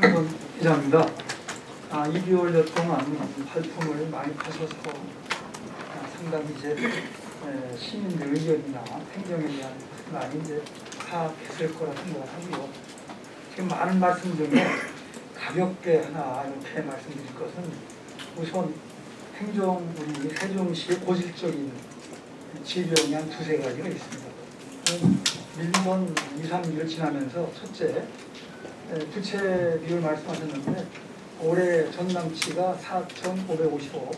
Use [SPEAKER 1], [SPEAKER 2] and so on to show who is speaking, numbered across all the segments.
[SPEAKER 1] 한번 기자입니다. 2개월여 동안 발품을 많이 파셔서 상당히 이제 시민들 의견이나 행정에 대한 많이 이제 파악했을 거라 생각을 하고요. 지금 많은 말씀 중에 가볍게 하나 이렇게 말씀드릴 것은 우선 행정 우리 세종시의 고질적인 질병이 한 두세 가지가 있습니다. 밀리던 2, 3일을 지나면서 첫째, 부채 비율 말씀하셨는데 올해 전남치가 4,550억,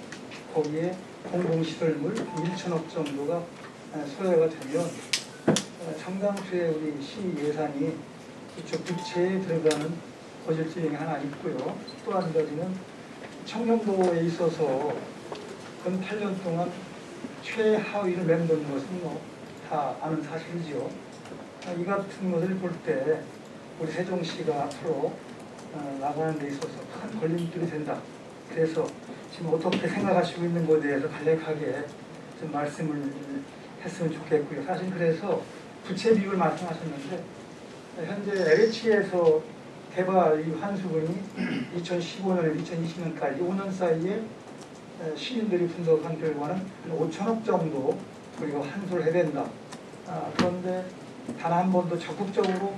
[SPEAKER 1] 거기에 공공시설물 1천억 정도가 소요가 되면 상당수의 우리 시 예산이 이쪽 부채에 들어가는 고질질병이 하나 있고요. 또 한 가지는 청렴도에 있어서 근 8년 동안 최하위를 맴도는 것은 다 아는 사실이지요. 이 같은 것을 볼 때 우리 세종시가 앞으로 나가는 데 있어서 큰 걸림돌이 된다. 그래서 지금 어떻게 생각하시고 있는 것에 대해서 간략하게 좀 말씀을 했으면 좋겠고요. 사실 그래서 부채 비율 말씀하셨는데 현재 LH에서 개발 이 환수분이 2015년에서 2020년까지 5년 사이에 시민들이 분석한 결과는 5천억 정도 우리가 환수를 해야 된다. 그런데 단 한 번도 적극적으로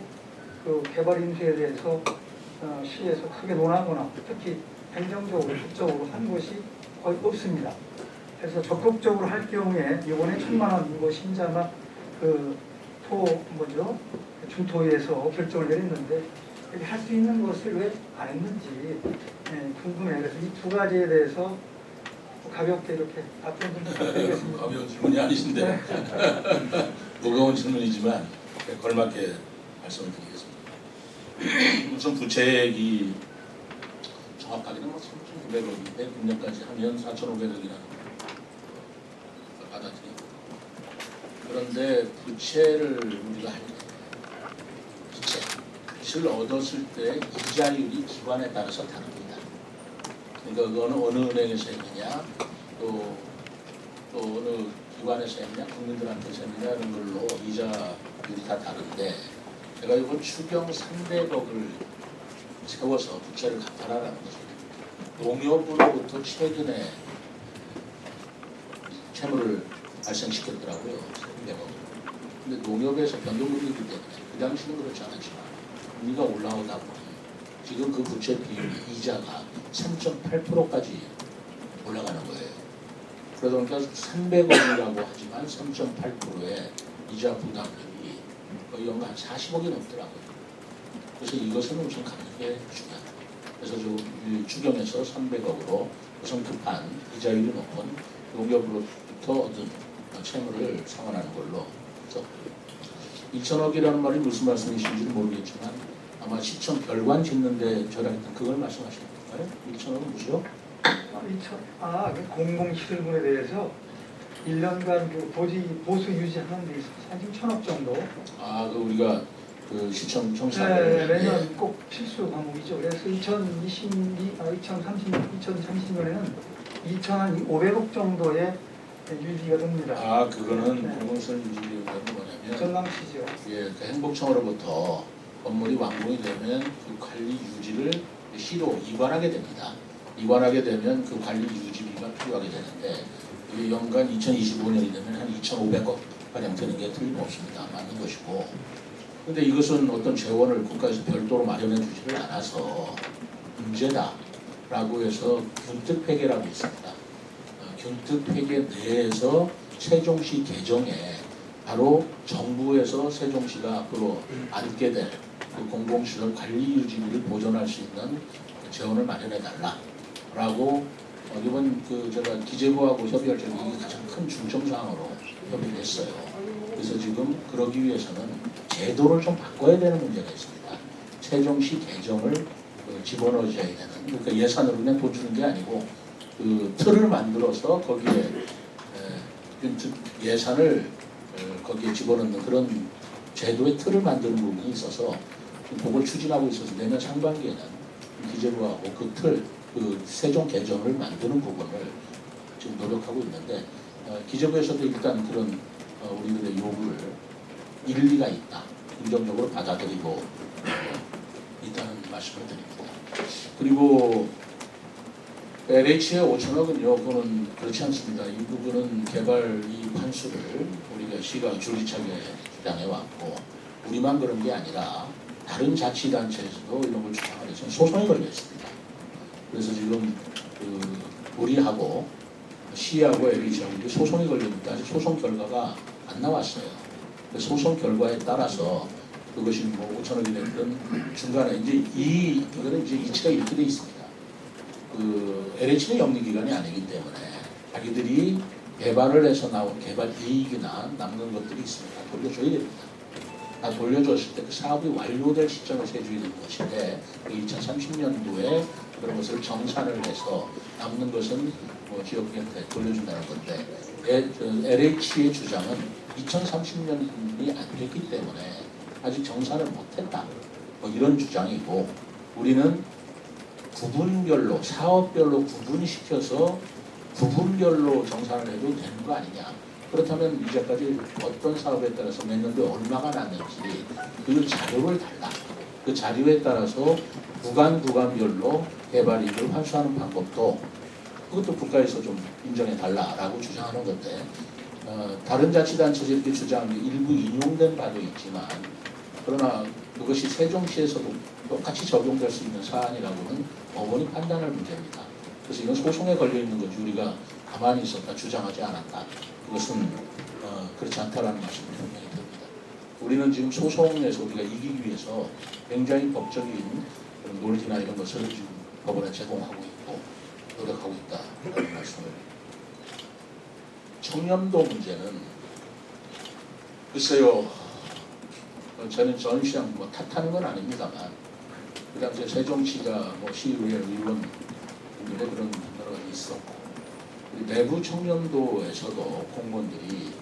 [SPEAKER 1] 그 개발 인수에 대해서 시에서 크게 논하거나 특히 행정적으로 국적으로 한 것이 거의 없습니다. 그래서 적극적으로 할 경우에 이번에 1,000만 원 이거 신자가 중토위에서 결정을 내렸는데 할 수 있는 것을 왜 안 했는지 궁금해요. 그래서 이 두 가지에 대해서 가볍게 이렇게 답변 좀 부탁드리겠습니다.
[SPEAKER 2] 가벼운 질문이 아니신데
[SPEAKER 1] 네.
[SPEAKER 2] 무거운 질문이지만 걸맞게 말씀을 드리겠습니다. 우선 부채액이 정확하게는 3,900억인데 금년까지 하면 4,500억이라는 걸 받아들이고, 그런데 부채를 우리가 할 때 부채를 얻었을 때 이자율이 기관에 따라서 다릅니다. 그러니까 그거는 어느 은행에서 했느냐, 또 어느 기관에서 했느냐, 국민들한테서 했느냐는 걸로 이자율이 다 다른데, 제가 이번 추경 300억을 세워서 부채를 갚아라라는 거죠. 농협으로부터 최근에 채무를 발생시켰더라고요. 300억. 근데 농협에서 변동금리이기 때문에 그 당시는 그렇지 않았지만 금리가 올라오다 보니 지금 그 부채 비율이 이자가 3.8%까지 올라가는 거예요. 그러다 보니까 300억이라고 하지만 3.8%의 이자 부담률이 거의 연간 40억이 넘더라고요. 그래서 이것은 우선 갖는 게 중요하다. 그래서 좀 추경에서 300억으로 우선 급한 이자율이 높은 농협으로부터 얻은 채무를 상환하는 걸로 썼고요. 2천억이라는 말이 무슨 말씀이신지는 모르겠지만 아마 시청 별관 짓는데 절약했던 그걸 말씀하시는 건가요? 1천억은 무엇이요?
[SPEAKER 1] 공공시설물에 대해서 1년간 그 보수 유지하는 데 있어서 한 1,000억 정도.
[SPEAKER 2] 그 우리가 그 시청 청사
[SPEAKER 1] 매년 꼭 필수 과목이죠. 그래서 2030년에는 2,500억 정도의 유지가 됩니다.
[SPEAKER 2] 그거는 공공시설 유지비용이 뭐냐면
[SPEAKER 1] 전남시죠.
[SPEAKER 2] 그 행복청으로부터 건물이 완공이 되면 그 관리 유지를 시로 이관하게 됩니다. 이관하게 되면 그 관리 유지비가 필요하게 되는데 연간 2025년이 되면 한 2,500억 가량 되는 게 틀림없습니다. 맞는 것이고, 근데 이것은 어떤 재원을 국가에서 별도로 마련해 주지를 않아서 문제다라고 해서 균특회계라고 있습니다. 균특회계 내에서 세종시 개정에 바로 정부에서 세종시가 앞으로 안게 될 그 공공시설 관리 유지비를 보존할 수 있는 재원을 마련해 달라라고 이번 제가 기재부하고 협의할 때 이게 가장 큰 중점 사항으로 협의를 했어요. 그래서 지금 그러기 위해서는 제도를 좀 바꿔야 되는 문제가 있습니다. 세종시 개정을 집어넣어줘야 되는, 그러니까 예산으로 그냥 돈 주는 게 아니고 그 틀을 만들어서 거기에 예산을 거기에 집어넣는 그런 제도의 틀을 만드는 부분이 있어서 그걸 추진하고 있어서 내년 상반기에는 기재부하고 그 세종 개정을 만드는 부분을 지금 노력하고 있는데, 기재부에서도 일단 그런 우리들의 요구를 일리가 있다, 긍정적으로 받아들이고 있다는 말씀을 드립니다. 그리고 LH의 5천억은요, 그거는 그렇지 않습니다. 이 부분은 개발 이 판수를 우리가 시가 줄기차게 주장해 왔고, 우리만 그런 게 아니라 다른 자치단체에서도 이런 걸 주장을 해서 소송이 걸려 있습니다. 그래서 지금 우리하고 시하고 LH하고 이제 소송이 걸렸는데 아직 소송 결과가 안 나왔어요. 그 소송 결과에 따라서 그것이 뭐 5천억이 됐든 중간에 이제 이거는 이제 이치가 이렇게 돼 있습니다. LH는 영리기관이 아니기 때문에 자기들이 개발을 해서 나온 개발 이익이나 남는 것들이 있습니다. 돌려줘야 됩니다. 다 돌려줬을 때 그 사업이 완료될 시점에서 해줘야 되는 것인데 2030년도에 그런 것을 정산을 해서 남는 것은 뭐 지역한테 돌려준다는 건데 LH의 주장은 2030년이 안 됐기 때문에 아직 정산을 못했다. 뭐 이런 주장이고 우리는 구분별로 사업별로 구분시켜서 구분별로 정산을 해도 되는 거 아니냐. 그렇다면 이제까지 어떤 사업에 따라서 몇 년도에 얼마가 났는지 그 자료를 달라. 그 자료에 따라서 구간별로 개발이익을 환수하는 방법도 그것도 국가에서 좀 인정해 달라라고 주장하는 건데 다른 자치단체에서 이렇게 주장한 게 일부 인용된 바도 있지만 그러나 그것이 세종시에서도 똑같이 적용될 수 있는 사안이라고는 법원이 판단할 문제입니다. 그래서 이건 소송에 걸려 있는 거지 우리가 가만히 있었다 주장하지 않았다. 그것은 그렇지 않다라는 말씀을 분명히 드립니다. 우리는 지금 소송에서 우리가 이기기 위해서 굉장히 법적인 그런 논리나 이런 것을 지금 법원에 제공하고 있고 노력하고 있다라는 말씀을. 청렴도 문제는 글쎄요. 저는 전시장 뭐 탓하는 건 아닙니다만 그 당시에 세종시가 뭐 시의회 의원 그런 여러 가지 있었고 내부 청렴도에서도 공무원들이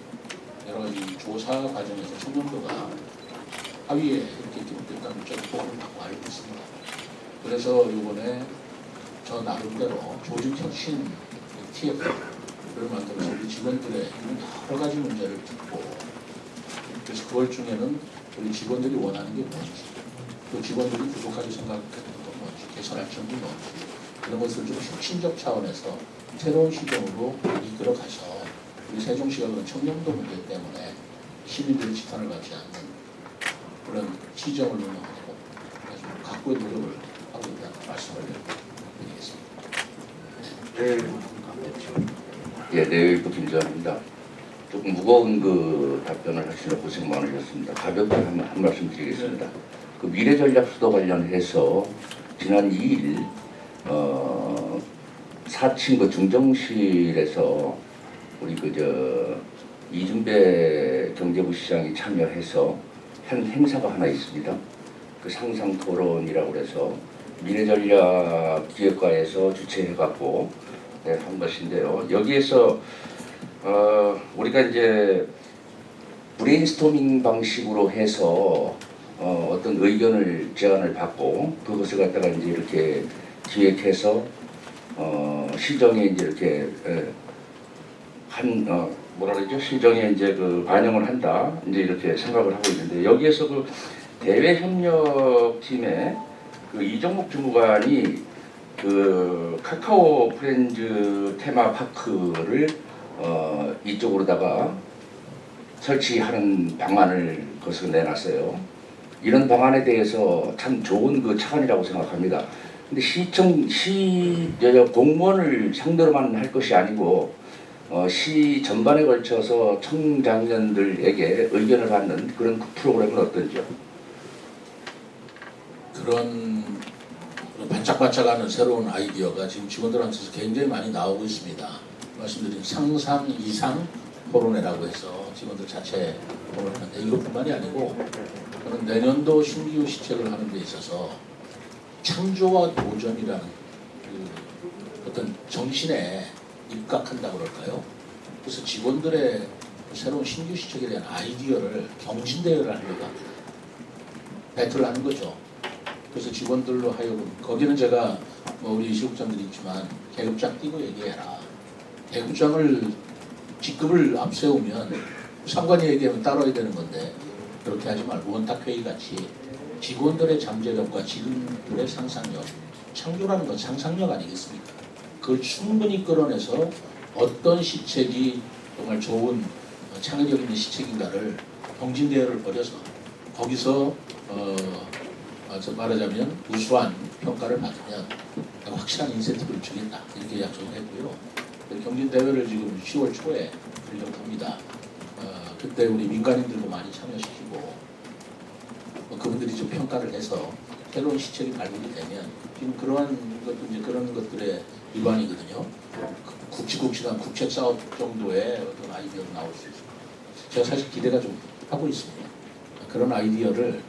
[SPEAKER 2] 여러 가지 조사 과정에서 청렴도가 하위에 이렇게 기록됐다는 보고를 받고 알고 있습니다. 그래서 이번에 저 나름대로 조직혁신 TF를 만들어서 우리 직원들의 여러 가지 문제를 듣고 그래서 그걸 중에는 우리 직원들이 원하는 게 뭔지 또 직원들이 부족하게 생각했던 건 뭔지 개선할 점이 뭔지 그런 것을 좀 혁신적 차원에서 새로운 시점으로 이끌어 가서 우리 세종시가 그런 청렴도 문제 때문에 시민들의 지탄을 받지 않는 그런 시점을 논의하고 각고의 노력을 하고 있다는 말씀을 드리겠습니다.
[SPEAKER 3] 예, 내일부 김재환입니다. 조금 무거운 그 답변을 하시느라 고생 많으셨습니다. 가볍게 한 말씀 드리겠습니다. 그 미래전략수도 관련해서 지난 2일 4층 그 중정실에서 우리 이준배 경제부 시장이 참여해서 한 행사가 하나 있습니다. 그 상상토론이라고 해서 미래전략 기획과에서 주최해갖고 한 것인데요. 여기에서 우리가 이제 브레인스토밍 방식으로 해서 어떤 의견을 제안을 받고 그것을 갖다가 이제 이렇게 기획해서 시정에 이제 이렇게 뭐라 그러죠? 시정에 이제 그 반영을 한다. 이제 이렇게 생각을 하고 있는데 여기에서 그 대외 협력팀의 그 이정목 주무관이 그 카카오 프렌즈 테마파크를 이쪽으로다가 설치하는 방안을 거기서 내놨어요. 이런 방안에 대해서 참 좋은 그 차원이라고 생각합니다. 근데 공무원을 상대로만 할 것이 아니고 시 전반에 걸쳐서 청장년들에게 의견을 받는 그런 프로그램은 어떤지요?
[SPEAKER 2] 그런 반짝반짝하는 새로운 아이디어가 지금 직원들한테서 굉장히 많이 나오고 있습니다. 말씀드린 상상 이상 토론회라고 해서 직원들 자체 토론하는데 이것뿐만이 아니고 저는 내년도 신규 시책을 하는 데 있어서 창조와 도전이라는 그 어떤 정신에 입각한다고 그럴까요? 그래서 직원들의 새로운 신규 시책에 대한 아이디어를 경진대회를 하려고 합니다. 배틀을 하는 거죠. 그래서 직원들로 하여금 거기는 제가 뭐 우리 시국장들이 있지만 계급장 띄고 얘기해라. 계급장을 직급을 앞세우면 상관이 얘기하면 따라야 되는 건데 그렇게 하지 말고 원탁회의 같이 직원들의 잠재력과 직원들의 상상력, 창조라는 건 상상력 아니겠습니까? 그걸 충분히 끌어내서 어떤 시책이 정말 좋은 창의력 있는 시책인가를 경진대회를 벌여서 거기서 말하자면 우수한 평가를 받으면 확실한 인센티브를 주겠다 이렇게 약속을 했고요. 경진대회를 지금 10월 초에 하려고 합니다. 그때 우리 민간인들도 많이 참여시키고 그분들이 좀 평가를 해서 새로운 시책이 발굴이 되면 지금 그러한 것도 이제 그런 것들의 일환이거든요. 굵직굵직한 국책 사업 정도의 어떤 아이디어가 나올 수 있습니다. 제가 사실 기대가 좀 하고 있습니다. 그런 아이디어를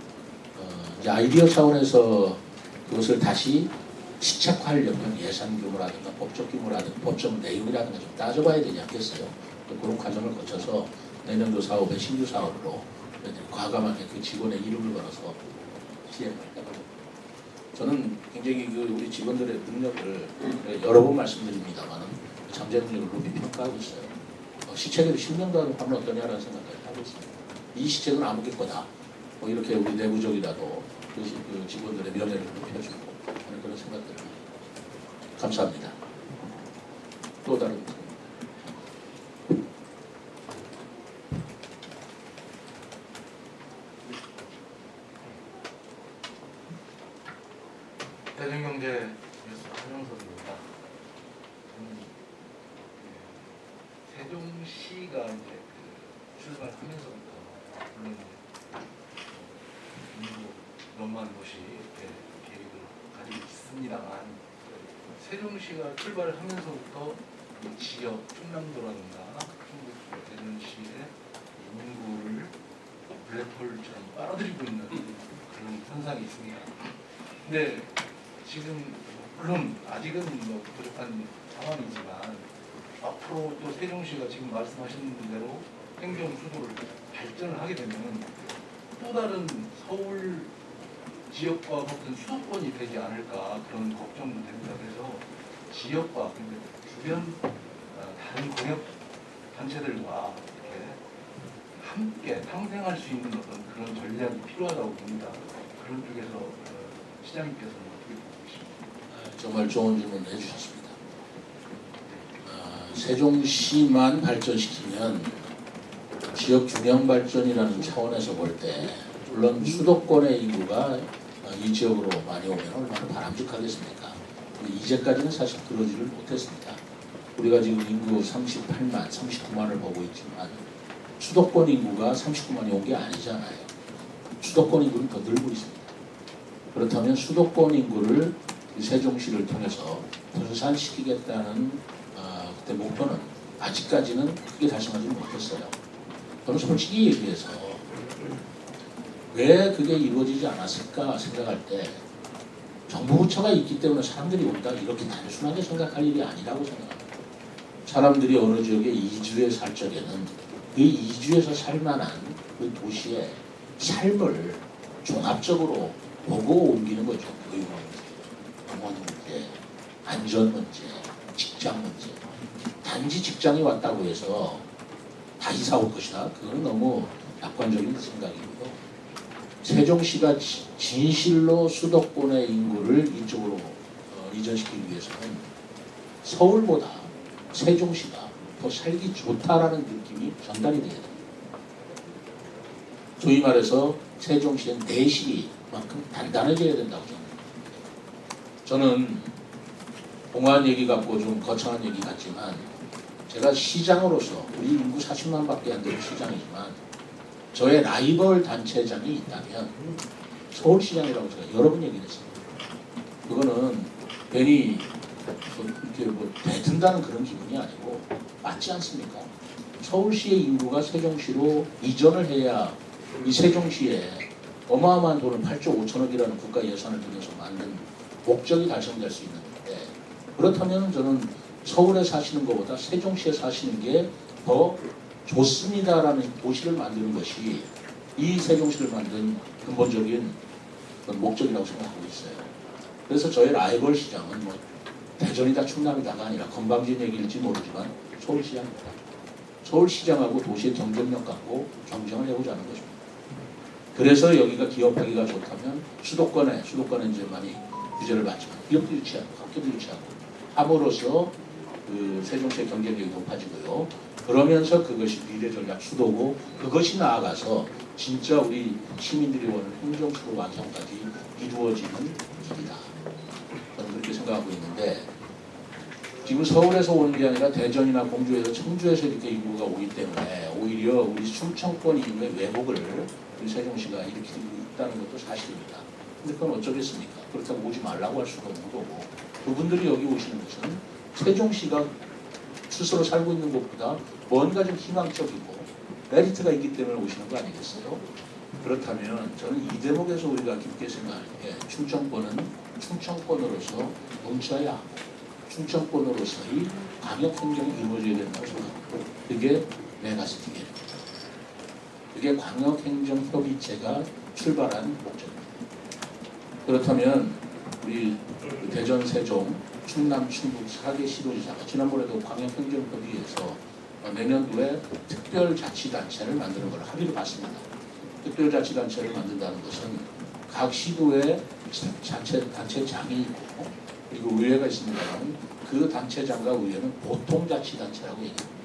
[SPEAKER 2] 이제 아이디어 차원에서 그것을 다시 시책화하려면 예산 규모라든가 법적 규모라든가 법적 내용이라든가 좀 따져봐야 되지 않겠어요? 그런 과정을 거쳐서 내년도 사업의 신규 사업으로 과감하게 그 직원의 이름을 걸어서 시행을 해가지고 저는 굉장히 그 우리 직원들의 능력을 여러 번 말씀드립니다만 잠재 능력을 높이 평가하고 있어요. 시책에도 신명도 하면 어떠냐라는 생각을 하고 있습니다. 이 시책은 아무개 거다. 뭐 이렇게 우리 내부적이라도 그 직원들의 면회를 높여주고 하는 그런 생각들을 감사합니다. 또 다른
[SPEAKER 4] 대중경제 뉴스 한영석입니다. 세종시가 이제 출발하면서부터 물론 인구 몇만 도시 계획을 가지고 있습니다만 세종시가 출발을 하면서부터 이 지역 충남도라든가 충북 대전시의 인구를 블랙홀처럼 빨아들이고 있는 그런 현상이 있습니다. 근데 지금 물론 아직은 뭐 부족한 상황이지만 앞으로 또 세종시가 지금 말씀하신 대로 행정 수도를 발전을 하게 되면 또 다른 서울 지역과 같은 수도권이 되지 않을까 그런 걱정도 됩니다. 그래서 지역과 주변 다른 공역 단체들과 이렇게 함께 상생할 수 있는 어떤 그런 전략이 필요하다고 봅니다. 그런 쪽에서 시장님께서는 어떻게 보고 계십니까?
[SPEAKER 2] 정말 좋은 질문 해주셨습니다. 세종시만 발전시키면 지역 균형 발전이라는 차원에서 볼 때 물론 수도권의 인구가 이 지역으로 많이 오면 얼마나 바람직하겠습니까? 이제까지는 사실 그러지를 못했습니다. 우리가 지금 인구 38만, 39만을 보고 있지만 수도권 인구가 39만이 온 게 아니잖아요. 수도권 인구는 더 늘고 있습니다. 그렇다면 수도권 인구를 세종시를 통해서 분산시키겠다는 그때 목표는 아직까지는 크게 달성하지 못했어요. 저는 솔직히 얘기해서 왜 그게 이루어지지 않았을까 생각할 때 정부 부처가 있기 때문에 사람들이 온다 이렇게 단순하게 생각할 일이 아니라고 생각합니다. 사람들이 어느 지역에 이주해 살 적에는 그 이주해서 살만한 그 도시의 삶을 종합적으로 보고 옮기는 거죠. 교육 문제, 병원 문제, 안전 문제, 직장 문제. 단지 직장이 왔다고 해서 다 이사 올 것이다. 그거는 너무 낙관적인 생각이고요. 세종시가 진실로 수도권의 인구를 이쪽으로 이전시키기 위해서는 서울보다 세종시가 더 살기 좋다라는 느낌이 전달이 돼야 됩니다. 소위 말해서 세종시의 내실이만큼 단단해져야 된다고 생각합니다. 저는 공안 얘기 같고 좀 거창한 얘기 같지만 제가 시장으로서 우리 인구 40만밖에 안 되는 시장이지만 저의 라이벌 단체장이 있다면 서울시장이라고 제가 여러 번 얘기를 했습니다. 그거는 괜히 이렇게 뭐 대든다는 그런 기분이 아니고 맞지 않습니까? 서울시의 인구가 세종시로 이전을 해야 이 세종시에 어마어마한 돈을 8조 5천억이라는 국가 예산을 들여서 만든 목적이 달성될 수 있는 건데 그렇다면 저는 서울에 사시는 것보다 세종시에 사시는 게 더 좋습니다라는 도시를 만드는 것이 이 세종시를 만든 근본적인 목적이라고 생각하고 있어요. 그래서 저의 라이벌 시장은 뭐 대전이다 충남이다가 아니라 건방진 얘기일지 모르지만 서울시장입니다. 서울시장하고 도시의 경쟁력 갖고 경쟁을 해보자는 것입니다. 그래서 여기가 기업하기가 좋다면 수도권에 이제 많이 규제를 받지만 기업도 유치하고 학교도 유치하고 함으로써 그 세종시의 경쟁력이 높아지고요. 그러면서 그것이 미래 전략 수도고 그것이 나아가서 진짜 우리 시민들이 원하는 행정수도 완성까지 이루어지는 길이다. 저는 그렇게 생각하고 있는데 지금 서울에서 오는 게 아니라 대전이나 공주에서 청주에서 이렇게 인구가 오기 때문에 오히려 우리 충청권 이후의 왜곡을 우리 세종시가 일으키고 있다는 것도 사실입니다. 근데 그건 어쩌겠습니까? 그렇다고 오지 말라고 할 수도 없는 거고 그분들이 여기 오시는 것은 세종시가 스스로 살고 있는 것보다 뭔가 좀 희망적이고 메리트가 있기 때문에 오시는 거 아니겠어요? 그렇다면 저는 이 대목에서 우리가 깊게 생각할 때 충청권은 충청권으로서 뭉쳐야 하고 충청권으로서의 광역행정이 이루어져야 된다고 생각하고 그게 메가시티입니다. 그게 광역행정협의체가 출발한 목적입니다. 그렇다면 우리 대전, 세종, 충남, 충북 4개 시도지사가 지난번에도 광역행정협의회에서 내년도에 특별자치단체를 만드는 걸 합의를 봤습니다. 특별자치단체를 만든다는 것은 각 시도에 단체장이 있고 그리고 의회가 있습니다만 그 단체장과 의회는 보통자치단체라고 얘기합니다.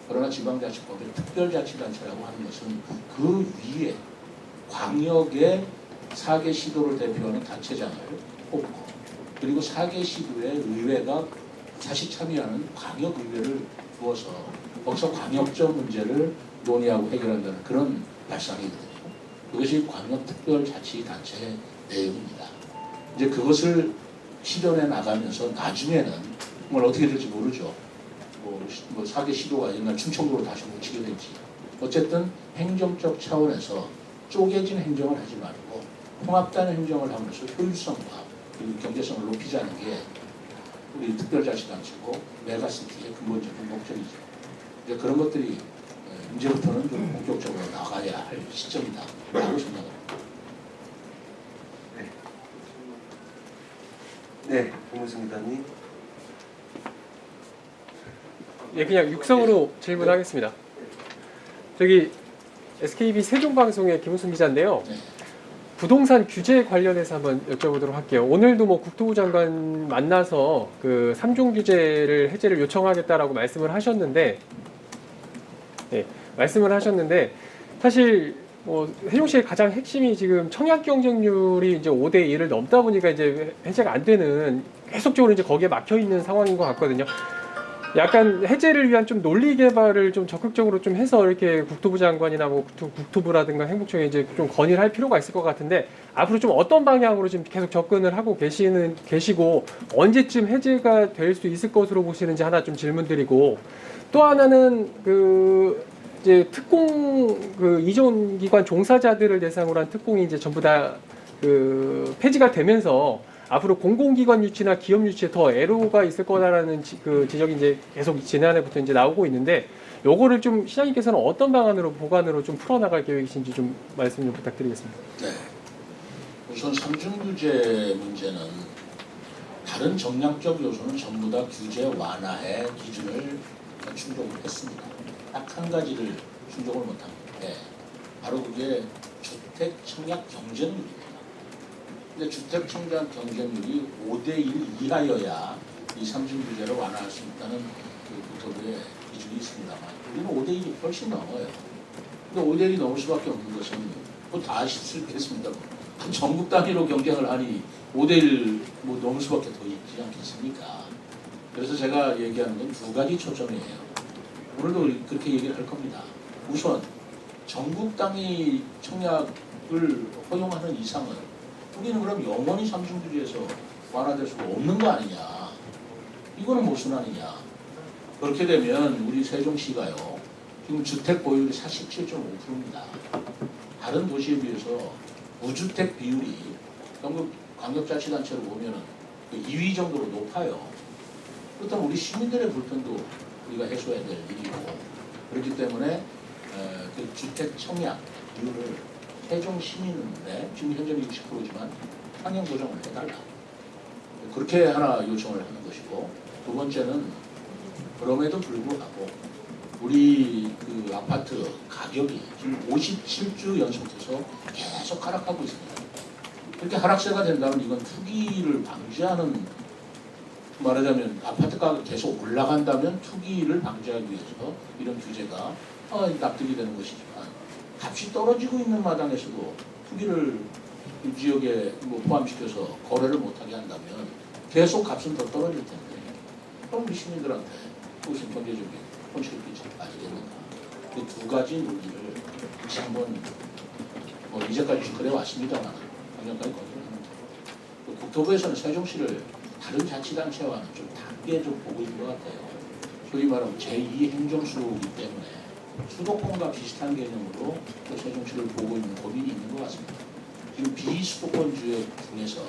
[SPEAKER 2] 그러나 지방자치법의 특별자치단체라고 하는 것은 그 위에 광역의 4개 시도를 대표하는 단체장을 뽑고 그리고 4개 시도의 의회가 다시 참여하는 광역의회를 두어서 거기서 광역적 문제를 논의하고 해결한다는 그런 발상이거든요. 그것이 광역특별자치단체의 내용입니다. 이제 그것을 실현해 나가면서 나중에는 뭘 어떻게 될지 모르죠. 뭐 4개 시도가 옛날 충청도로 다시 뭉치게 될지. 어쨌든 행정적 차원에서 쪼개진 행정을 하지 말고 통합된 행정을 하면서 효율성과 그리고 경제성을 높이자는 게 우리 특별자치단체고 메가시티의 근본적인 목적이죠. 이제 그런 것들이 이제부터는 좀 본격적으로 나가야 할 시점이다 라고 생각합니다.
[SPEAKER 5] 네, 김문승 기자님.
[SPEAKER 6] 예, 그냥 육성으로 질문하겠습니다. 저기 SKB 세종방송의 김은순 기자인데요.
[SPEAKER 2] 네.
[SPEAKER 6] 부동산 규제 관련해서 한번 여쭤보도록 할게요. 오늘도 뭐 국토부 장관 만나서 그 3종 규제를 해제를 요청하겠다라고 말씀을 하셨는데, 사실 뭐 세종시의 가장 핵심이 지금 청약 경쟁률이 이제 5대 1을 넘다 보니까 이제 해제가 안 되는 계속적으로 이제 거기에 막혀 있는 상황인 것 같거든요. 약간 해제를 위한 좀 논리 개발을 좀 적극적으로 좀 해서 이렇게 국토부 장관이나 뭐 국토부라든가 행복청에 이제 좀 건의를 할 필요가 있을 것 같은데 앞으로 좀 어떤 방향으로 지금 계속 접근을 하고 계시고 언제쯤 해제가 될 수 있을 것으로 보시는지 하나 좀 질문드리고 또 하나는 그 이제 특공 그 이전 기관 종사자들을 대상으로 한 특공이 이제 전부 다 그 폐지가 되면서 앞으로 공공기관 유치나 기업 유치에 더 애로가 있을 거다라는 그 지적이 이제 계속 지난해부터 이제 나오고 있는데 요거를 좀 시장님께서는 어떤 방안으로 보관으로 좀 풀어나갈 계획이신지 좀 말씀 좀 부탁드리겠습니다.
[SPEAKER 2] 네. 우선 3중 규제 문제는 다른 정량적 요소는 전부 다 규제 완화의 기준을 충족을 했습니다. 딱 한 가지를 충족을 못한 건데 바로 그게 주택 청약 경쟁률입니다. 근데 주택 청약 경쟁률이 5대1 이하여야 이 3중 규제를 완화할 수 있다는 그 국토부의 기준이 있습니다만 우리는 5대1이 훨씬 넘어요. 근데 5대1이 넘을 수밖에 없는 것은 뭐 다 아시겠습니까? 전국 단위로 경쟁을 하니 5대1 뭐 넘을 수밖에 더 있지 않겠습니까? 그래서 제가 얘기하는 건 두 가지 초점이에요. 오늘도 그렇게 얘기를 할 겁니다. 우선 전국 단위 청약을 허용하는 이상은 우리는 그럼 영원히 3중 규제에서 완화될 수가 없는 거 아니냐. 이거는 무슨 말이냐. 그렇게 되면 우리 세종시가요. 지금 주택 보유율이 47.5%입니다. 다른 도시에 비해서 무주택 비율이 전국 광역자치단체로 보면은 2위 정도로 높아요. 그렇다면 우리 시민들의 불편도 우리가 해소해야 될 일이고 그렇기 때문에 그 주택 청약 비율을 세종 시민인데 지금 현재 60%지만 상향 조정을 해달라. 그렇게 하나 요청을 하는 것이고 두 번째는 그럼에도 불구하고 우리 그 아파트 가격이 지금 57주 연속해서 계속 하락하고 있습니다. 이렇게 하락세가 된다면 이건 투기를 방지하는, 말하자면 아파트 가격 계속 올라간다면 투기를 방지하기 위해서 이런 규제가 납득이 되는 것이지만, 값이 떨어지고 있는 마당에서도 투기를 이 지역에 뭐 포함시켜서 거래를 못하게 한다면 계속 값은 더 떨어질 텐데, 그럼 우리 시민들한테 무슨 경제적인 손실을 끼쳐야지 됩니까? 그 두 가지 논리를 다시 한번 이제까지 그래 왔습니다만 작년까지 거듭을 합니다. 국토부에서는 세종시를 다른 자치단체와는 좀 다르게 좀 보고 있는 것 같아요. 소위 말하면 제2 행정수로이기 때문에 수도권과 비슷한 개념으로 또 세종시를 보고 있는 고민이 있는 것 같습니다. 지금 비수도권주의 중에서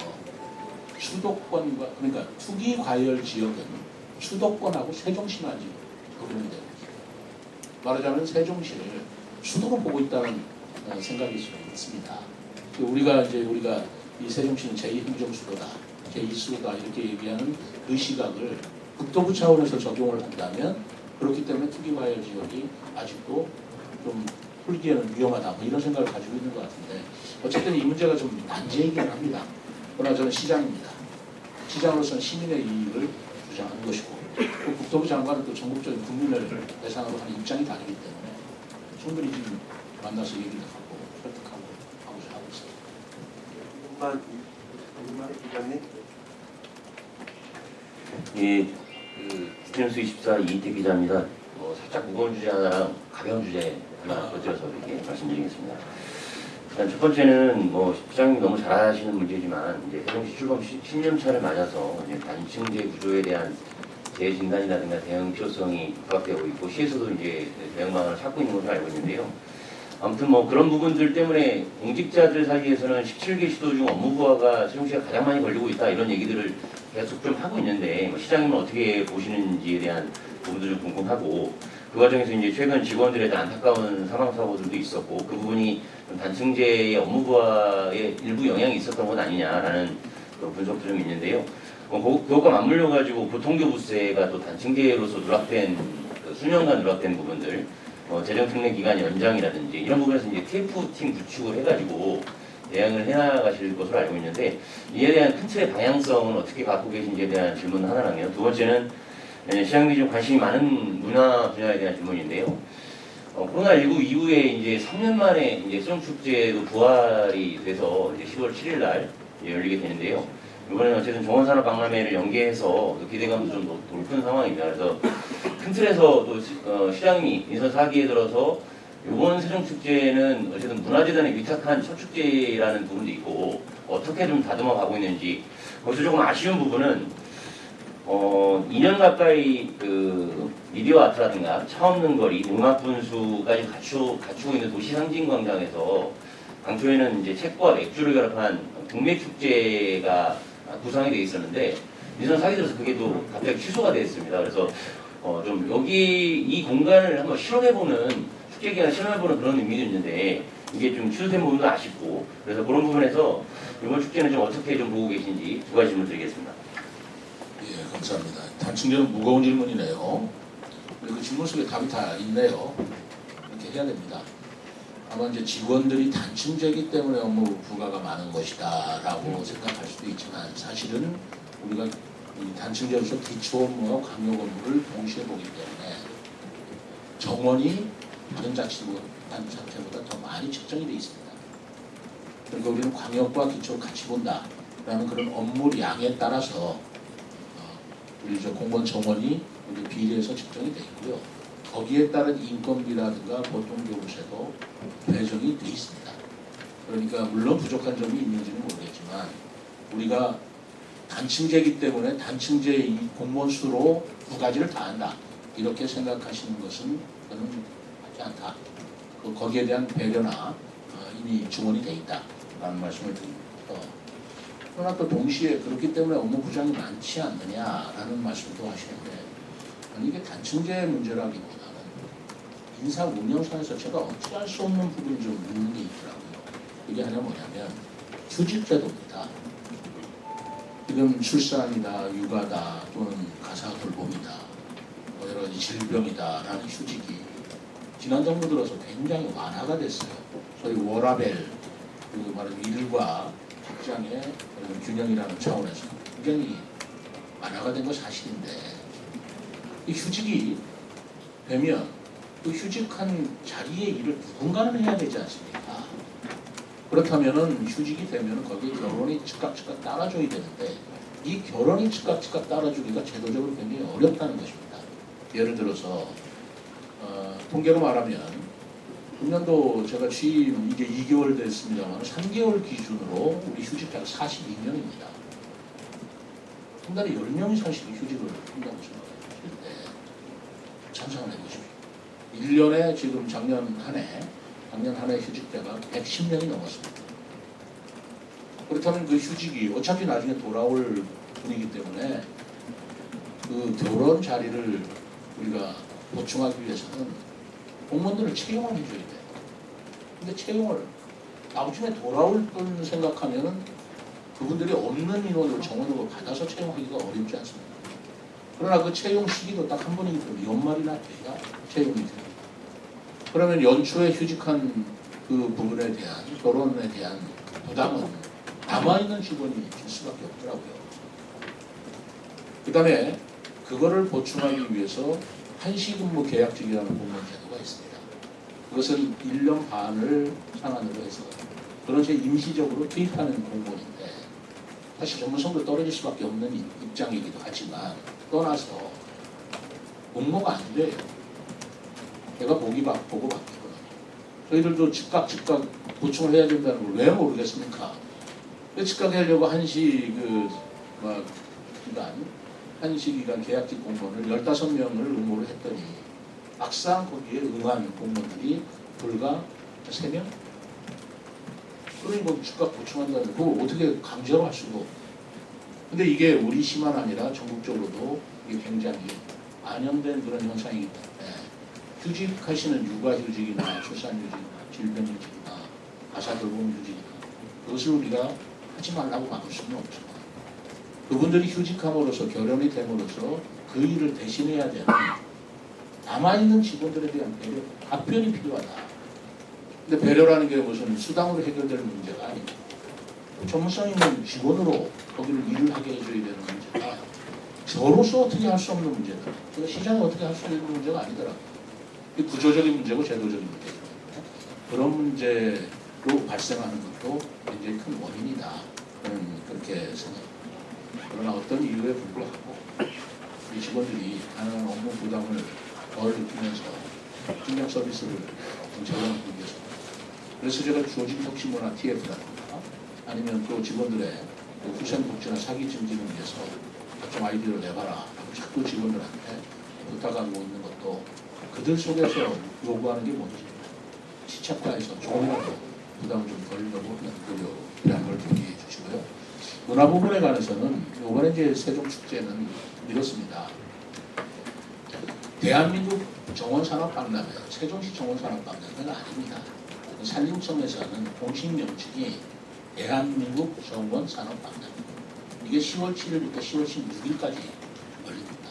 [SPEAKER 2] 수도권과, 그러니까 투기 과열 지역은 수도권하고 세종시만 지금 고민이 되고 있습니다. 말하자면 세종시를 수도로 보고 있다는 생각이 있습니다. 우리가 이 세종시는 제2행정수도다, 제2수도다 이렇게 얘기하는 그 시각을 국토부 차원에서 적용을 한다면, 그렇기 때문에 투기과열 지역이 아직도 좀 풀기에는 위험하다, 뭐 이런 생각을 가지고 있는 것 같은데, 어쨌든 이 문제가 좀 난제이긴 합니다. 그러나 저는 시장입니다. 시장으로서는 시민의 이익을 주장하는 것이고, 또 국토부 장관은 또 전국적인 국민을 대상으로 하는 입장이 다르기 때문에 충분히 지금 만나서 얘기를 하고 설득하고 하고 있습니다.
[SPEAKER 5] 이만 기자님.
[SPEAKER 3] 예, 스탠스 24 이희택 기자입니다. 살짝 무거운 주제 하나랑 가벼운 주제 하나 곁들여서 이렇게 말씀드리겠습니다. 일단 첫 번째는 시장님이 너무 잘 아시는 문제지만, 이제 세종시 출범 10년 차를 맞아서 이제 단층제 구조에 대한 재진단이라든가 대응 필요성이 부각되고 있고, 시에서도 이제 대응 방안을 찾고 있는 것으로 알고 있는데요. 아무튼 그런 부분들 때문에 공직자들 사이에서는 17개 시도 중 업무 부하가 세종시가 가장 많이 걸리고 있다, 이런 얘기들을 계속 좀 하고 있는데, 시장님은 어떻게 보시는지에 대한 부분도 좀 궁금하고, 그 과정에서 이제 최근 직원들에 대한 안타까운 사망 사고들도 있었고, 그 부분이 좀 단층제의 업무 부하에 일부 영향이 있었던 건 아니냐라는 그런 분석도 좀 있는데요. 그것과 맞물려 가지고 보통교부세가 또 단층제로서 누락된 수년간 누락된 부분들, 재정 특례 기간 연장이라든지 이런 부분에서 이제 TF팀 구축을 해가지고 대응을 해나가실 것으로 알고 있는데, 이에 대한 큰 틀의 방향성은 어떻게 갖고 계신지에 대한 질문 하나랑요. 두 번째는 시장님이 좀 관심이 많은 문화 분야에 대한 질문인데요. 코로나19 이후에 이제 3년 만에 이제 세종축제도 부활이 돼서 이제 10월 7일 날 열리게 되는데요. 이번에는 어쨌든 종원산업박람회를 연계해서 기대감도 좀 높은 상황입니다. 그래서 큰 틀에서 또 시장님이 인선 4기에 들어서 이번 세종축제는 어쨌든 문화재단에 위탁한 첫 축제라는 부분도 있고, 어떻게 좀 다듬어 가고 있는지. 거기서 조금 아쉬운 부분은 2년 가까이 그 미디어 아트라든가 차 없는 거리, 음악 분수까지 갖추고 있는 도시 상징 광장에서 당초에는 이제 책과 맥주를 결합한 국내 축제가 구상이 되어 있었는데, 인선 4기 들어서 그게 또 갑자기 취소가 되었습니다. 그래서 좀 여기 이 공간을 한번 실험해보는, 축제 기간 실험해보는 그런 의미도 있는데, 이게 좀 취소된 부분도 아쉽고, 그래서 그런 부분에서 이번 축제는 좀 어떻게 좀 보고 계신지 두 가지 질문 드리겠습니다.
[SPEAKER 2] 예, 감사합니다. 단층제는 무거운 질문이네요. 그 질문 속에 답이 다 있네요. 이렇게 해야 됩니다. 아마 이제 직원들이 단층제이기 때문에 업무 부가가 많은 것이다라고 생각할 수도 있지만, 사실은 우리가 이 단층제로서 기초 업무와 강력 업무를 동시에 보기 때문에 정원이 다른 단체보다 더 많이 책정이 되어 있습니다. 그러니까 우리는 광역과 기초를 같이 본다라는 그런 업무량에 따라서 우리 공무원 정원이 비례해서 책정이 되어 있고요. 거기에 따른 인건비라든가 보통교부세도 배정이 되어 있습니다. 그러니까 물론 부족한 점이 있는지는 모르겠지만, 우리가 단층제이기 때문에 단층제의 이 공무원 수로 두 가지를 다 한다, 이렇게 생각하시는 것은 저는 맞지 않다. 거기에 대한 배려나 이미 증언이 되어 있다라는 말씀을 드립니다. 그러나 또 동시에 그렇기 때문에 업무 부장이 많지 않느냐라는 말씀도 하시는데, 이게 단층제 문제라기보다는 인사 운영상에서 제가 어찌할 수 없는 부분이 좀 있는 게 있더라고요. 그게 하나 뭐냐면 휴직제도입니다. 지금 출산이다, 육아다, 또는 가사 돌봄이다, 뭐 여러 가지 질병이다라는 휴직이 지난 정부 들어서 굉장히 완화가 됐어요. 소위 워라벨, 그 말하는 일과 직장의 그런 균형이라는 차원에서 굉장히 완화가 된 건 사실인데 이 휴직이 되면 그 휴직한 자리의 일을 누군가는 해야 되지 않습니까? 그렇다면은 휴직이 되면 거기에 결혼이 즉각 따라줘야 되는데 이 결혼이 즉각 따라주기가 제도적으로 굉장히 어렵다는 것입니다. 예를 들어서 통계로 말하면 금년도 제가 취임 이게 2개월 됐습니다만 3개월 기준으로 우리 휴직자가 42명입니다. 한 달에 10명 이상씩 휴직을 한다고 생각하실 때 참상을 해보십시오. 1년에 지금 작년 한 해 휴직자가 110명이 넘었습니다. 그렇다면 그 휴직이 어차피 나중에 돌아올 분이기 때문에 그 결혼 자리를 우리가 보충하기 위해서는 공무원들을 채용을 해줘야 돼요. 근데 채용을 나중에 돌아올 분 생각하면은 그분들이 없는 인원을 정원으로 받아서 채용하기가 어렵지 않습니다. 그러나 그 채용 시기도 딱 한 번이기 때문에 연말이나 돼야 채용이 됩니다. 그러면 연초에 휴직한 그 부분에 대한 결혼에 대한 부담은 남아있는 직원이 질 수밖에 없더라고요. 그 다음에 그거를 보충하기 위해서 한시근무 계약직이라는 공무원 제도가 있습니다. 그것은 1년 반을 상한으로 해서 그런 제 임시적으로 투입하는 공무원인데 사실 전문성도 떨어질 수밖에 없는 입장이기도 하지만 떠나서 공모가 안 돼요. 내가 보고 바뀌거나 저희들도 즉각 보충을 해야 된다는 걸 왜 모르겠습니까? 즉각 하려고 한시 기간 계약직 공무원을 15명을 응모를 했더니 막상 거기에 응한 공무원들이 불과 3명? 그러니 뭐 즉각 보충한다는 그걸 어떻게 강제로 할 수가 없고. 근데 이게 우리 시만 아니라 전국적으로도 이게 굉장히 반영된 그런 현상이기 때문에 휴직하시는 육아휴직이나 출산휴직이나 질병휴직이나 가사돌봄휴직이나 그것을 우리가 하지 말라고 막을 수는 없죠. 그분들이 휴직함으로써 결연이 됨으로써 그 일을 대신해야 되는 남아있는 직원들에 대한 배려, 답변이 필요하다. 근데 배려라는 게 무슨 수당으로 해결될 문제가 아니고 전문성 있는 직원으로 거기를 일을 하게 해줘야 되는 문제가 저로서 어떻게 할 수 없는 문제다. 시장에 어떻게 할 수 있는 문제가 아니더라고요. 구조적인 문제고 제도적인 문제고 그런 문제로 발생하는 것도 굉장히 큰 원인이다. 저는 그렇게 생각합니다. 그러나 어떤 이유에 불구하고 이 직원들이 가능한 업무 부담을 덜 느끼면서 중량 서비스를 제공하기 위해서 그래서 제가 주어진 혁신문화 TF라든가 아니면 또 직원들의 후생복지나 사기 증진을 위해서 좀 아이디어를 내봐라 하고 자꾸 직원들한테 부탁하고 있는 것도 그들 속에서 요구하는 게 뭔지 시착화해서 조금이라도 부담을 좀 덜려고 하는 노력이라는 걸 동의해 주시고요. 문화 부분에 관해서는 이번에 이제 세종축제는 이렇습니다. 대한민국 정원산업박람회, 세종시 정원산업박람회가 아닙니다. 산림청에서 하는 공식 명칭이 대한민국 정원산업박람회. 이게 10월 7일부터 10월 16일까지 열립니다.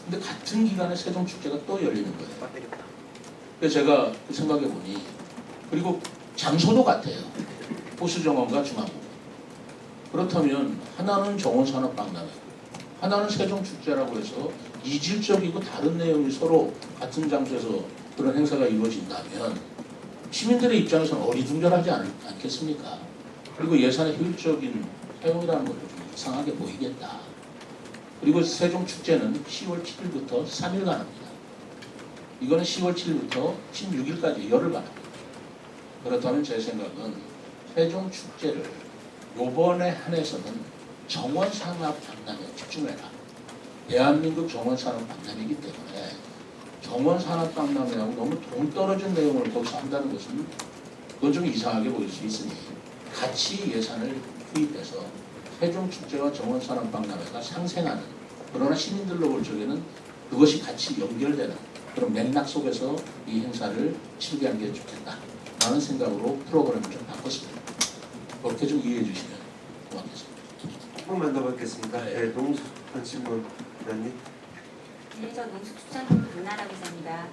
[SPEAKER 2] 근데 같은 기간에 세종축제가 또 열리는 거예요. 그래서 제가 생각해 보니 그리고 장소도 같아요. 호수정원과 중앙부. 그렇다면 하나는 정원산업박람회, 하나는 세종축제라고 해서 이질적이고 다른 내용이 서로 같은 장소에서 그런 행사가 이루어진다면 시민들의 입장에서는 어리둥절하지 않겠습니까? 그리고 예산의 효율적인 사용이라는 것도 좀 이상하게 보이겠다. 그리고 세종축제는 10월 7일부터 3일간 합니다. 이거는 10월 7일부터 16일까지 열흘간 합니다. 그렇다면 제 생각은 세종축제를 요번에 한해서는 정원산업박람회에 집중해라. 대한민국 정원산업박람회이기 때문에 정원산업박람회하고 너무 동떨어진 내용을 거기서 한다는 것은 그건 좀 이상하게 보일 수 있으니 같이 예산을 투입해서 세종축제와 정원산업박람회가 상생하는 그러나 시민들로 볼 적에는 그것이 같이 연결되는 그런 맥락 속에서 이 행사를 치르게 게 좋겠다 라는 생각으로 프로그램을 좀 바꿨습니다. 그렇게 좀 이해해 주시면 고맙겠습니다.
[SPEAKER 5] 조금만 더 받겠습니다. 네, 동수한 신문 위원님.
[SPEAKER 7] 네, 저 농수축산물 강나라 기자입니다.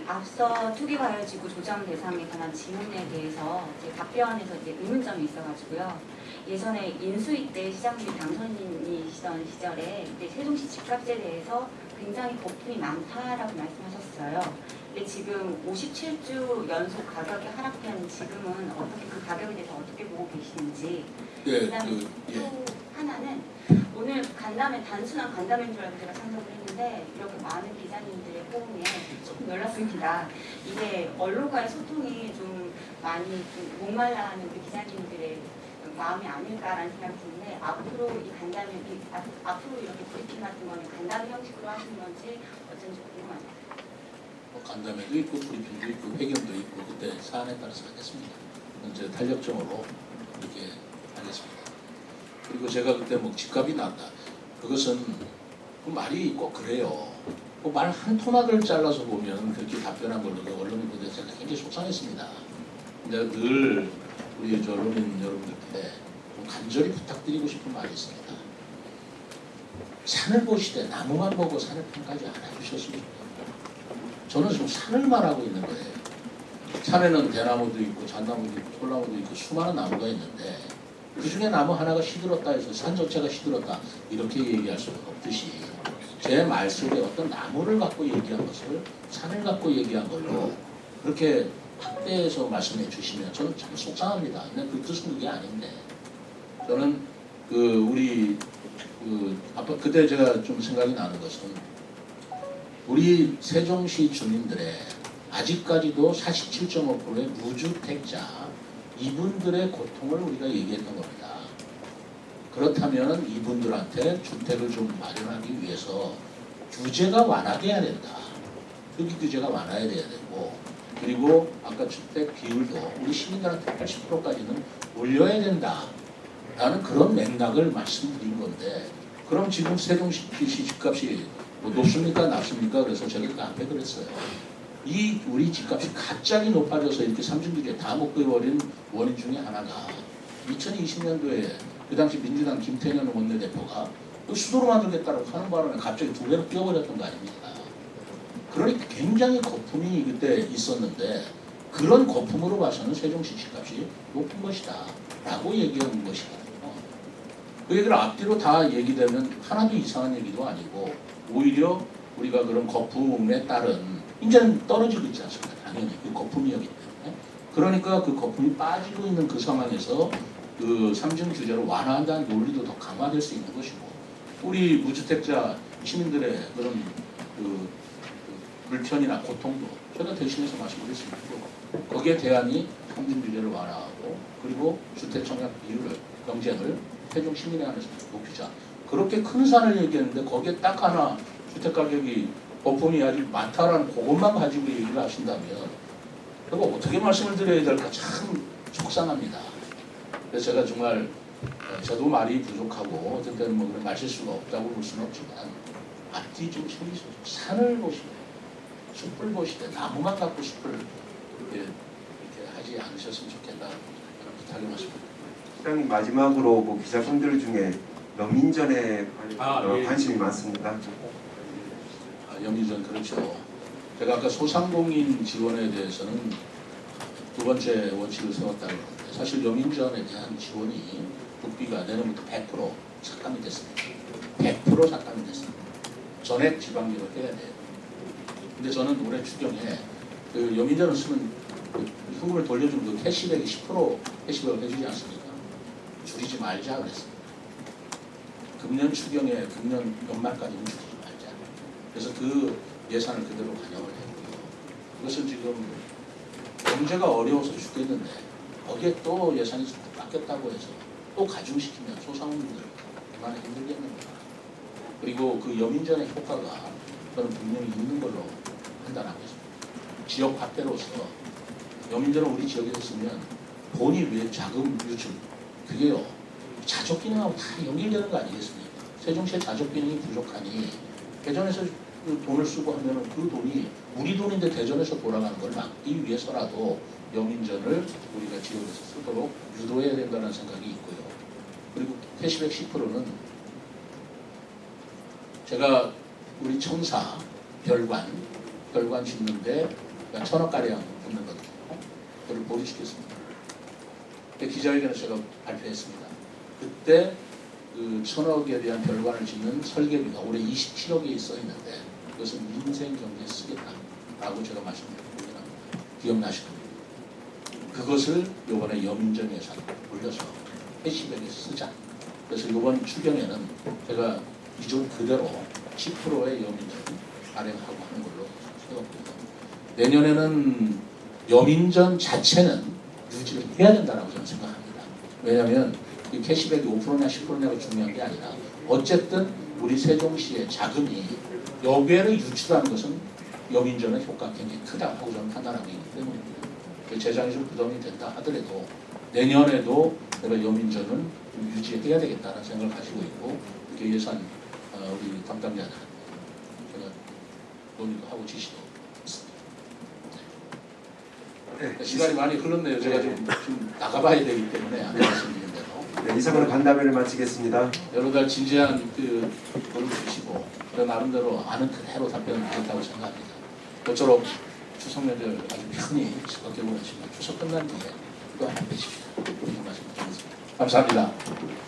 [SPEAKER 7] 앞서 투기과열지구 조정 대상에 관한 질문에 대해서 이제 답변에서 이제 의문점이 있어가지고요. 예전에 인수위 때 시장님이 당선인이시던 시절에 이제 세종시 집값에 대해서 굉장히 거품이 많다라고 말씀하셨어요. 근데 지금 57주 연속 가격이 하락한 지금은 어떻게 그 가격에 대해서 어떻게 보고 계시는지.
[SPEAKER 2] 예,
[SPEAKER 7] 그다음에 또 하나는 오늘 간담회 단순한 간담회인 줄 알고 제가 참석을 했는데 이렇게 많은 기자님들의 호응에 조금 놀랐습니다. 이게 언론과의 소통이 좀 많이 좀 목말라하는 우리 기자님들의 마음이 아닐까라는 생각이 드는데 앞으로 이 간담회, 앞으로 이렇게 브리핑 같은 거는 간담회 형식으로 하시는 건지 어쩐지 궁금합니다.
[SPEAKER 2] 간담회도 있고 브리핑도 있고 회견도 있고 그때 사안에 따라서 하겠습니다. 이제 탄력적으로 이렇게 하겠습니다. 그리고 제가 그때 뭐 집값이 낮다. 그것은 그 말이 꼭 그래요. 그 말 한 토막을 잘라서 보면 그렇게 답변한 걸로 언론이 보도해 제가 굉장히 속상했습니다. 근데 늘 우리 언론인 여러분들께 간절히 부탁드리고 싶은 말이 있습니다. 산을 보시되 나무만 보고 산을 평가하지 않아주셨으면 좋겠습니다. 저는 지금 산을 말하고 있는 거예요. 산에는 대나무도 있고 잣나무도 있고 솔나무도 있고 수많은 나무가 있는데 그 중에 나무 하나가 시들었다 해서 산 전체가 시들었다 이렇게 얘기할 수는 없듯이 제 말 속에 어떤 나무를 갖고 얘기한 것을 산을 갖고 얘기한 걸로 그렇게 확대해서 말씀해 주시면 저는 참 속상합니다. 근데 그 뜻은 그게 아닌데 저는 아까 그때 제가 좀 생각이 나는 것은 우리 세종시 주민들의 아직까지도 47.5%의 무주택자 이분들의 고통을 우리가 얘기했던 겁니다. 그렇다면 이분들한테 주택을 좀 마련하기 위해서 규제가 완화돼야 된다. 투기 규제가 완화돼야 되고 그리고 아까 주택 비율도 우리 시민들한테 80%까지는 올려야 된다. 라는 그런 맥락을 말씀드린 건데 그럼 지금 세종시 집값이 뭐 높습니까? 낮습니까? 그래서 제가 그 앞에 그랬어요. 이 우리 집값이 갑자기 높아져서 이렇게 삼중규제 다 묶어버린 원인 중에 하나가 2020년도에 그 당시 민주당 김태년 원내대표가 수도로 만들겠다고 하는 바람에 갑자기 두 배로 뛰어버렸던 거 아닙니까? 그러니까 굉장히 거품이 그때 있었는데 그런 거품으로 봐서는 세종시 집값이 높은 것이다 라고 얘기한 것이거든요. 그 얘기를 앞뒤로 다 얘기되면 하나도 이상한 얘기도 아니고 오히려 우리가 그런 거품에 따른 이제는 떨어지고 있지 않습니까? 당연히 그 거품이었기 때문에. 그러니까 그 거품이 빠지고 있는 그 상황에서 그 삼중 규제를 완화한다는 논리도 더 강화될 수 있는 것이고 우리 무주택자 시민들의 그런 그 불편이나 고통도 제가 대신해서 말씀드렸습니다. 거기에 대안이 삼중 규제를 완화하고 그리고 주택 청약 비율을 경쟁을 세종 시민에 한해서 높이자. 그렇게 큰 산을 얘기했는데 거기에 딱 하나 주택 가격이 거품이 아주 많다라는 그것만 가지고 얘기를 하신다면 그거 어떻게 말씀을 드려야 될까 참 속상합니다. 그래서 제가 정말 저도 말이 부족하고 어떤 때는 뭐 그런 말실수가 없다고 볼 수는 없지만 앞뒤 좀 챙기셔서 산을 보시되 숲을 보시되 나무만 갖고 숲을 이렇게 하지 않으셨으면 좋겠다는 부탁을 말씀드립니다.
[SPEAKER 5] 시장님 마지막으로 뭐 기자분들 중에 명인전에 관심이 많습니다.
[SPEAKER 2] 영리전 그렇죠. 제가 아까 소상공인 지원에 대해서는 두 번째 원칙을 세웠다고 하는데 사실 영인전에 대한 지원이 국비가 내년부터 100% 삭감이 됐습니다. 100% 삭감이 됐습니다. 전액 지방비로 해야 돼요. 근데 저는 올해 추경에 그 영인전을 쓰면 그 현금을 돌려주는 그 캐시백이 10% 캐시백을 해주지 않습니까? 줄이지 말자 그랬습니다. 금년 추경에 금년 연말까지는 줄이지 말자. 그래서 그 예산을 그대로 반영을 했고요. 그것은 지금 경제가 어려워서 죽겠는데 거기에 또 예산이 깎였다고 해서 또 가중시키면 소상공인들 얼마나 힘들겠는가. 그리고 그 영인전의 효과가 저는 분명히 있는 걸로 판단하겠습니다. 지역 화폐로서 영인전은 우리 지역에서 쓰면 돈이 왜 자금 유출 그게요 자족 기능하고 다 연결되는 거 아니겠습니까? 세종시의 자족 기능이 부족하니 대전에서 그 돈을 쓰고 하면은 그 돈이 우리 돈인데 대전에서 돌아가는 걸 막기 위해서라도 영인전을 우리가 지역에서 쓰도록 유도해야 된다는 생각이 있고요. 그리고 캐시백 10%는 제가 우리 청사 별관 짓는데 1,000억가량 붙는 거거든요. 그걸 보류시켰습니다. 기자회견에서 제가 발표했습니다. 그때 그 1,000억에 대한 별관을 짓는 설계비가 올해 27억에 써 있는데 그것은 민생경제에 쓰겠다라고 제가 말씀드렸습니다. 기억나시죠? 그것을 이번에 여민전 예산을 올려서 캐시백에 쓰자. 그래서 이번 추경에는 제가 기존 그대로 10%의 여민전을 발행하고 하는 걸로 세웠고요. 내년에는 여민전 자체는 유지를 해야 된다고 저는 생각합니다. 왜냐하면 이 캐시백이 5%냐 10%냐가 중요한 게 아니라 어쨌든 우리 세종시의 자금이 여기에를 유출하는 것은 여민전의 효과가 굉장히 크다고 저는 판단하고 있기 때문입니다. 재정이 좀 부담이 된다 하더라도 내년에도 내가 여민전은 유지해야 되겠다는 생각을 가지고 있고 이렇게 예산 우리 담당자들 제가 논의도 하고 지시도 했습니다.
[SPEAKER 5] 네,
[SPEAKER 2] 시간이 많이 흘렀네요. 제가 좀 나가봐야 되기 때문에 안 말씀드린 대로.
[SPEAKER 5] 네, 이상으로 간담회를 마치겠습니다.
[SPEAKER 2] 여러 달 진지한 그 노력 주시고 그런 나름대로 아는 그대로 답변을 드렸다고 생각합니다. 모쪼록 추석 명절 아주 편히 즐겁게 보내시면 추석 끝난 뒤에 또 하나 뵈십시오. 이렇게 말씀드리겠습니다. 감사합니다.